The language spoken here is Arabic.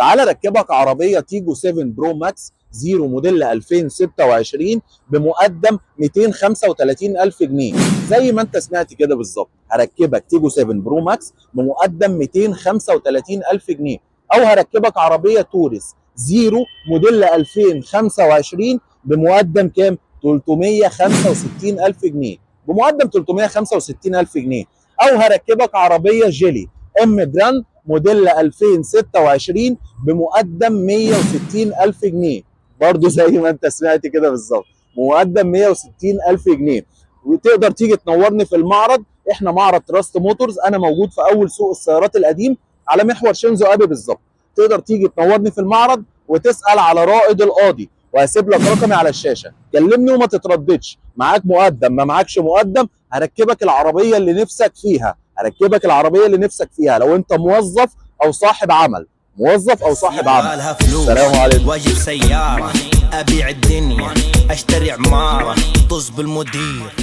تعال اركبك عربيه تيجو 7 برو ماكس زيرو موديل 2026 بمقدم 235,000 جنيه. زي ما انت سمعت كده بالظبط، هركبك تيجو 7 برو ماكس بمقدم 235,000 جنيه، او هركبك عربيه تورس زيرو موديل 2025 بمقدم كام؟ 365,000 جنيه، بمقدم 365,000 جنيه. او هركبك عربيه جيلي ام جراند موديل 2026 بمقدم 160,000 جنيه، برضو زي ما انت سمعت كده بالظبط، مقدم 160,000 جنيه. وتقدر تيجي تنورني في المعرض، احنا معرض تراست موتورز، انا موجود في اول سوق السيارات القديم على محور شينزو ابي بالظبط. تقدر تيجي تنورني في المعرض وتسال على رائد القاضي، وهسيب لك رقمي على الشاشه، كلمني وما تترددش. معاك مقدم ما معاكش مقدم، هركبك العربيه اللي نفسك فيها، هركبك العربيه اللي نفسك فيها. لو انت موظف او صاحب عمل، موظف او صاحب عمل. السلام عليكم. واجيب سيارة، ابيع الدنيا، اشتري عمارة، طز بالمدير.